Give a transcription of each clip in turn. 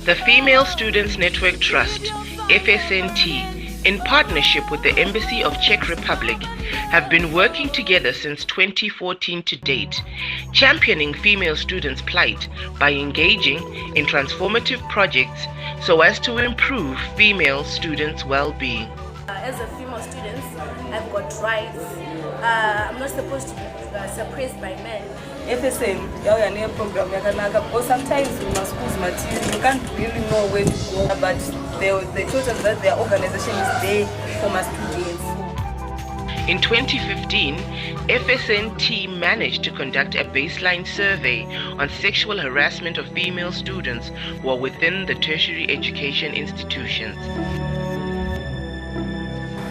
The Female Students Network Trust, FSNT, in partnership with the Embassy of Czech Republic, have been working together since 2014 to date, championing female students' plight by engaging in transformative projects so as to improve female students' well-being. As a female student, I've got rights. I'm not supposed to be suppressed by men. FSM, your program, because sometimes in my schools material, you can't really know where to go, but they told us that their organization is there for my students. In 2015, FSNT managed to conduct a baseline survey on sexual harassment of female students who are within the tertiary education institutions.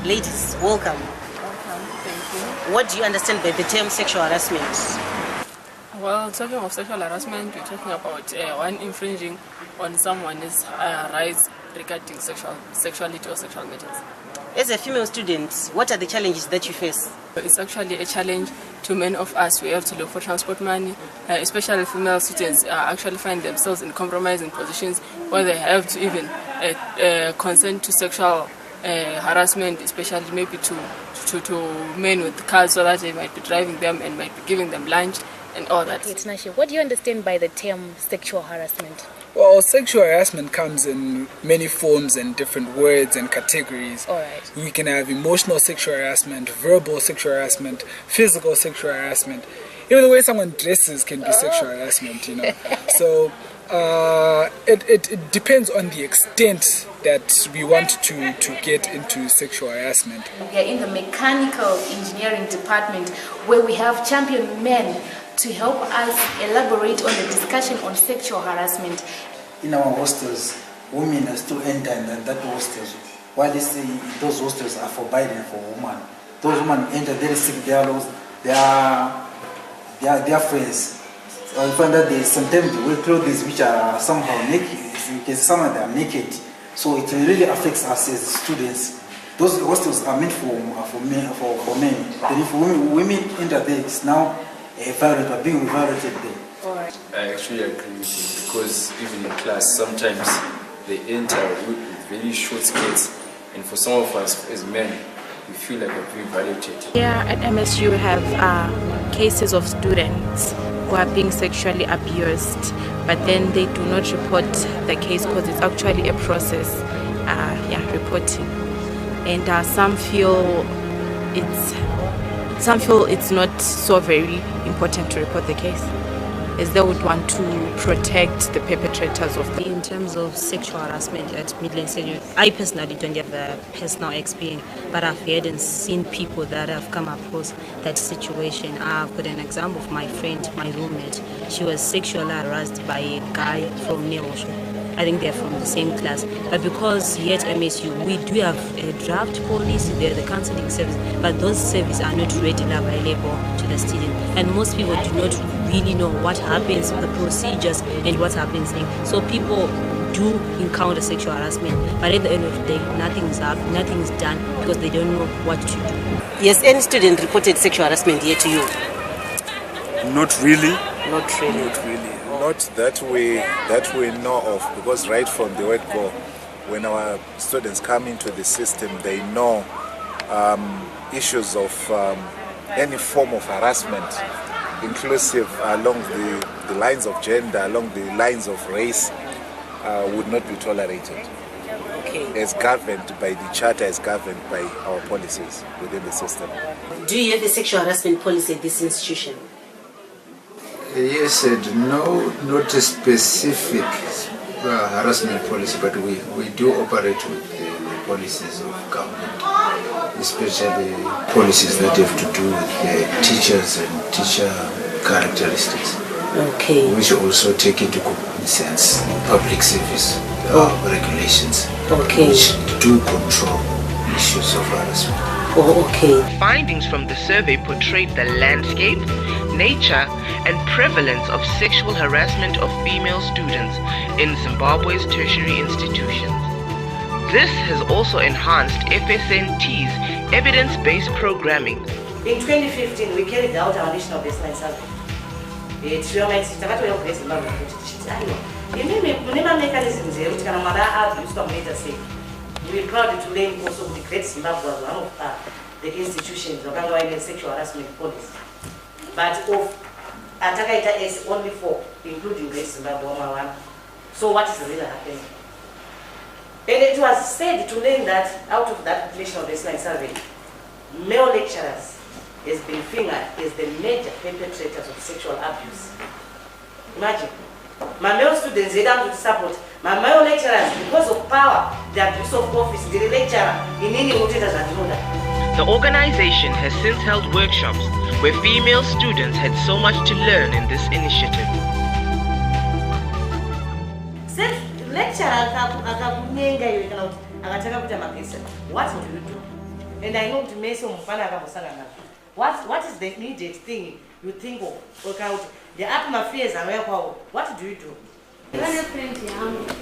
Ladies, welcome. Thank you. What do you understand by the term sexual harassment? Well, talking of sexual harassment, we're talking about one infringing on someone's rights regarding sexuality or sexual matters. As a female student, what are the challenges that you face? It's actually a challenge to many of us. We have to look for transport money, especially female students actually find themselves in compromising positions where they have to even consent to sexual harassment, especially maybe to men with cars, so that they might be driving them and might be giving them lunch and all that. It's Nashi. What do you understand by the term sexual harassment? Well, sexual harassment comes in many forms and different words and categories. All right. We can have emotional sexual harassment, verbal sexual harassment, physical sexual harassment. Even the way someone dresses can be sexual harassment, you know. So it depends on the extent that we want to get into sexual harassment. We are in the mechanical engineering department where we have champion men to help us elaborate on the discussion on sexual harassment. In our hostels, women are still enter in that hostels. While they say those hostels are forbidden for women, those women enter, they seek their friends. I find that they sometimes wear clothes which are somehow naked. You can see some of them are naked, so it really affects us as students. Those hostels are meant for men. Then if women enter there, it's now being violated there. Alright. I actually agree with you, because even in class sometimes they enter with very short skirts, and for some of us as men we feel like we're being violated. Here at MSU we have cases of students who are being sexually abused, but then they do not report the case because it's actually a process, reporting, and some feel it's not so very important to report the case, as they would want to protect the perpetrators of the. In terms of sexual harassment at Midland Senior, I personally don't have a personal experience, but I've heard and seen people that have come across that situation. I've got an example of my friend, my roommate. She was sexually harassed by a guy from Neosho. I think they're from the same class, but because here at MSU we do have a draft policy there, the counseling service, but those services are not readily available to the student, and most people do not really know what happens, the procedures and what happens next. So people do encounter sexual harassment, but at the end of the day nothing's done because they don't know what to do. Yes, any student reported sexual harassment here to you? Not really. Not really. Not really. Not that we know of, because right from the word go, when our students come into the system, they know issues of any form of harassment, inclusive along the lines of gender, along the lines of race, would not be tolerated. Okay. As governed by the charter, as governed by our policies within the system. Do you have a sexual harassment policy at this institution? Yes and no, not a specific harassment policy, but we do operate with the policies of government, especially policies that have to do with teachers and teacher characteristics. Okay. Which also take into cognizance public service regulations, okay, which do control issues of harassment. Oh, okay. Findings from the survey portrayed the landscape, nature, and prevalence of sexual harassment of female students in Zimbabwe's tertiary institutions. This has also enhanced FSNT's evidence-based programming. In 2015, we carried out our national baseline survey. tichiorganize takatoya kuGreat Zimbabwe kuti tichiti aiwa imimi mune mechanisms here kuti kana mwana abuswa munoita sei. We are proud to learn also the Great Zimbabwe was one of the institutions wakanga waine sexual harassment policy, but of atakaita as only 4 including Great Zimbabwe one. So what is really happening? And it was said to learn that out of that population baseline survey, male lecturers has been fingered as the major perpetrators of sexual abuse. Imagine, my male students they don't support my male lecturers because of power, the abuse of office, the lecturer in any rotators and order. The organization has since held workshops where female students had so much to learn in this initiative. Lecturer what do you do? And I know to me so what is the immediate thing you think of? Work out the atmosphere fears and what do you do? One friend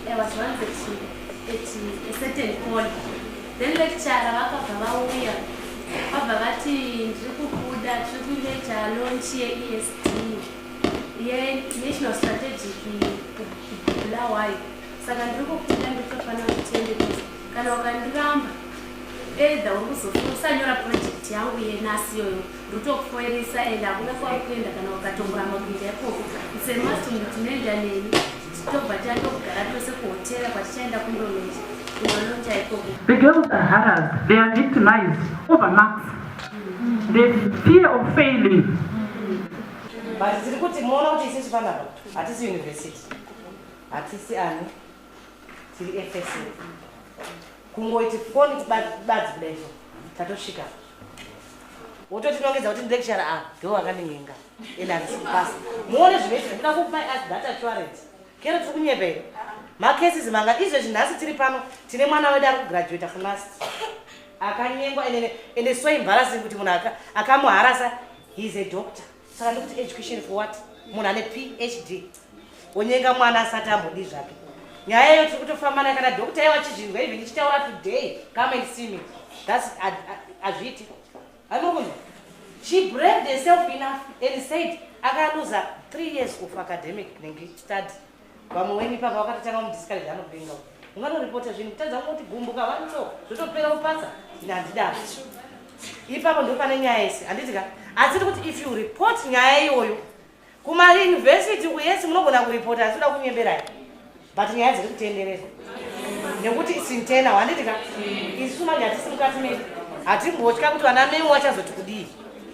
I was once at a certain point. Then lecturer wakabva vati ndikukuda tikuita launch yeESD National Strategic Bulawayo. Saka ndikukuda ndikufana kutende kana ukandiramba either usanyora project yangu yenasi yoyo ndotokufoeresa ende hakuna kwakuenda kana ukatongora mabinda ikoko semastumbi tinoenda neni tobva tandogara tose kuhotera kwatichaenda kundolonja ikoko. The girls are harassed, they are victimized, overmarks. The fear of failing. But tiri kuti muona kuti isisi panapa hatisi university hatisi ani tiri FSNT kungoiti foni badzi kudaizvo tatosvika wototinongedza kuti lecturer ndo wakandinyenga ende handisi kupasa muone zvinoiti zvinoda kupai as data assurance kero tiri kunyepera macases manga izvezvi nhasi tiri pano tine mwana wedu ari kugraduata kunasti akanyengwa ende so embarrassing kuti munhu akamuharasa he is a doctor. Saka ndikuti education for what? Munhu ane PhD onyenga mwana asati ambodi zvake. Nyaya iyo tiri kutofamba nayo kana doctor wachizvinzwa even ichitaura today come and see me. That's azviti. Anokunda. She braved herself enough and said akaluza 3 years of academic study. Vamweni paka vakatotanga mudiscourage anopenga. Unganoripota zvinhu kutadza kuti gumbuka vanto zvotopera kupasa ina handidaro. Ipapo ndo pane nyaya yese handitika asi kuti if you report nyaya iyoyo kuma university uyesi munogona kuripota asida kunyemberai but nyaya dziri kutenderera nekuti it's internal handitika isu manje hatisi mukati medu hatimbotya kuti vana memu vachazoti kudii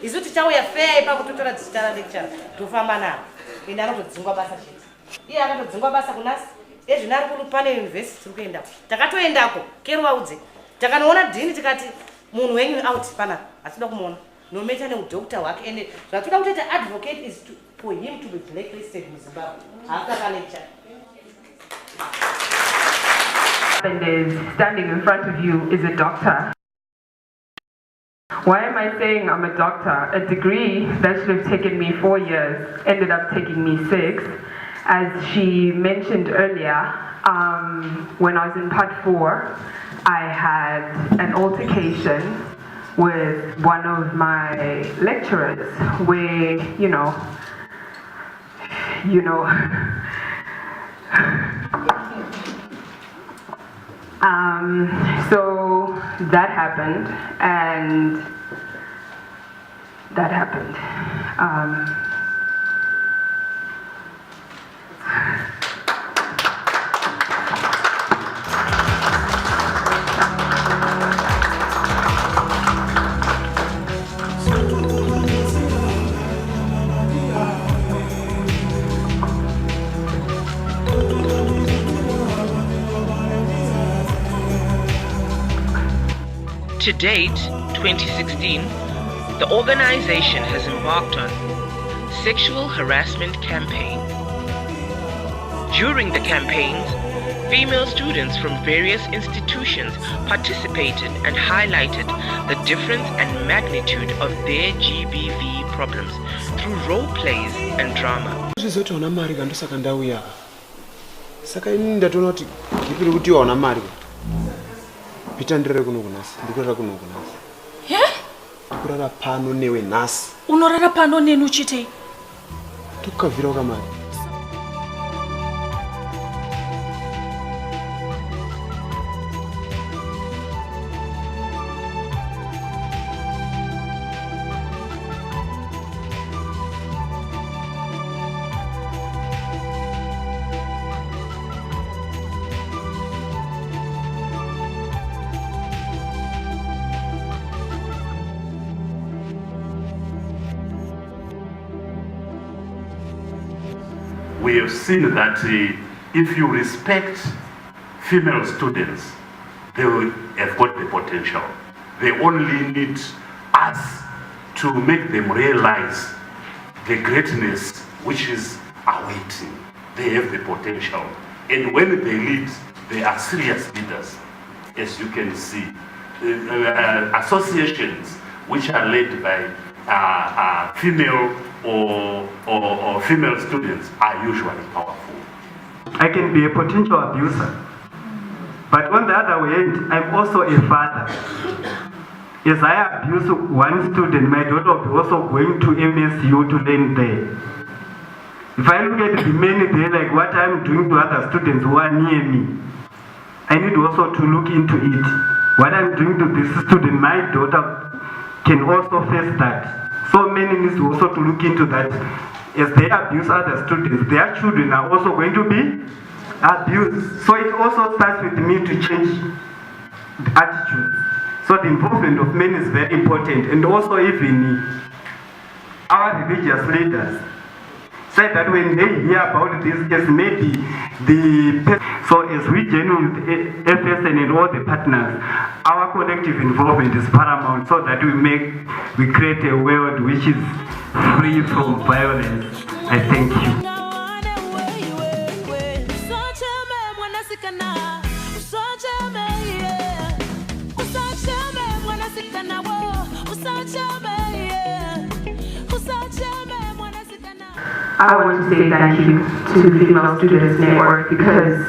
isu tichauya fair ipapo totora dzichitara lecturer tofamba navo ende anotodzingwa basa chete iye akatodzingwa basa kunasi ezvino ari pane university tiri kuendako takatoendako kero vaudze takanoona dhini tikati munhu wenyu out panapa atida kumuona no matter neudoctor wake ende zvatoda kuti advocate is for him to be blacklisted in Zimbabwe after a lecture. And is standing in front of you is a doctor. Why am I saying I'm a doctor? A degree that should have taken me 4 years ended up taking me 6. As she mentioned earlier, when I was in part 4, I had an altercation with one of my lecturers where, so that happened, and that happened. To date, 2016, the organization has embarked on Sexual Harassment Campaign. During the campaigns, female students from various institutions participated and highlighted the difference and magnitude of their GBV problems through role plays and drama. Pitandire kuno kunasi ndikurara kuno kunasi he ndikurara pano newe nasi unorara pano nenu chitei tukavhira kamari. We have seen that if you respect female students, they will have got the potential. They only need us to make them realize the greatness which is awaiting. They have the potential. And when they lead, they are serious leaders, as you can see. Associations which are led by female or female students are usually powerful. I can be a potential abuser, but on the other hand, I'm also a father. As I abuse one student, my daughter will be also going to MSU to learn there. If I look at the many there, like what I'm doing to other students who are near me, I need also to look into it. What I'm doing to this student, my daughter can also face that. So many need to also to look into that. As they abuse other students, their children are also going to be abused. So it also starts with me to change the attitude. So the involvement of men is very important, and also even our religious leaders say that when they hear about this case, maybe so as we join with FSN and all the partners, our collective involvement is paramount, so that we create a world which is free from violence. I thank you. I want to say thank you to the Female Students Network, because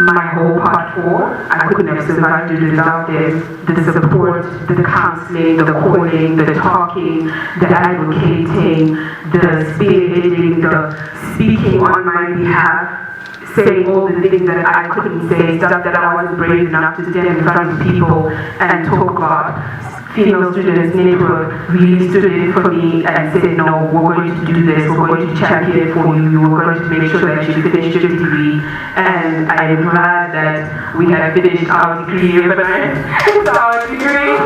my whole part 4, I couldn't have survived it without them. The support, the counseling, the calling, the talking, the advocating, the spearheading, the speaking on my behalf, saying all the things that I couldn't say, stuff that I wasn't brave enough to stand in front of people and talk about. Female Students Network really stood in for me and said, no, we're going to do this, we're going to champion for you, we're going to make sure that you finish your degree. And I am glad that we have finished our degree. It's our degree.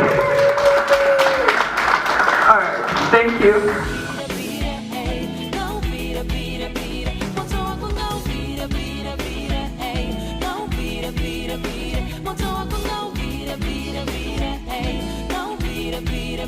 All right, thank you. Beat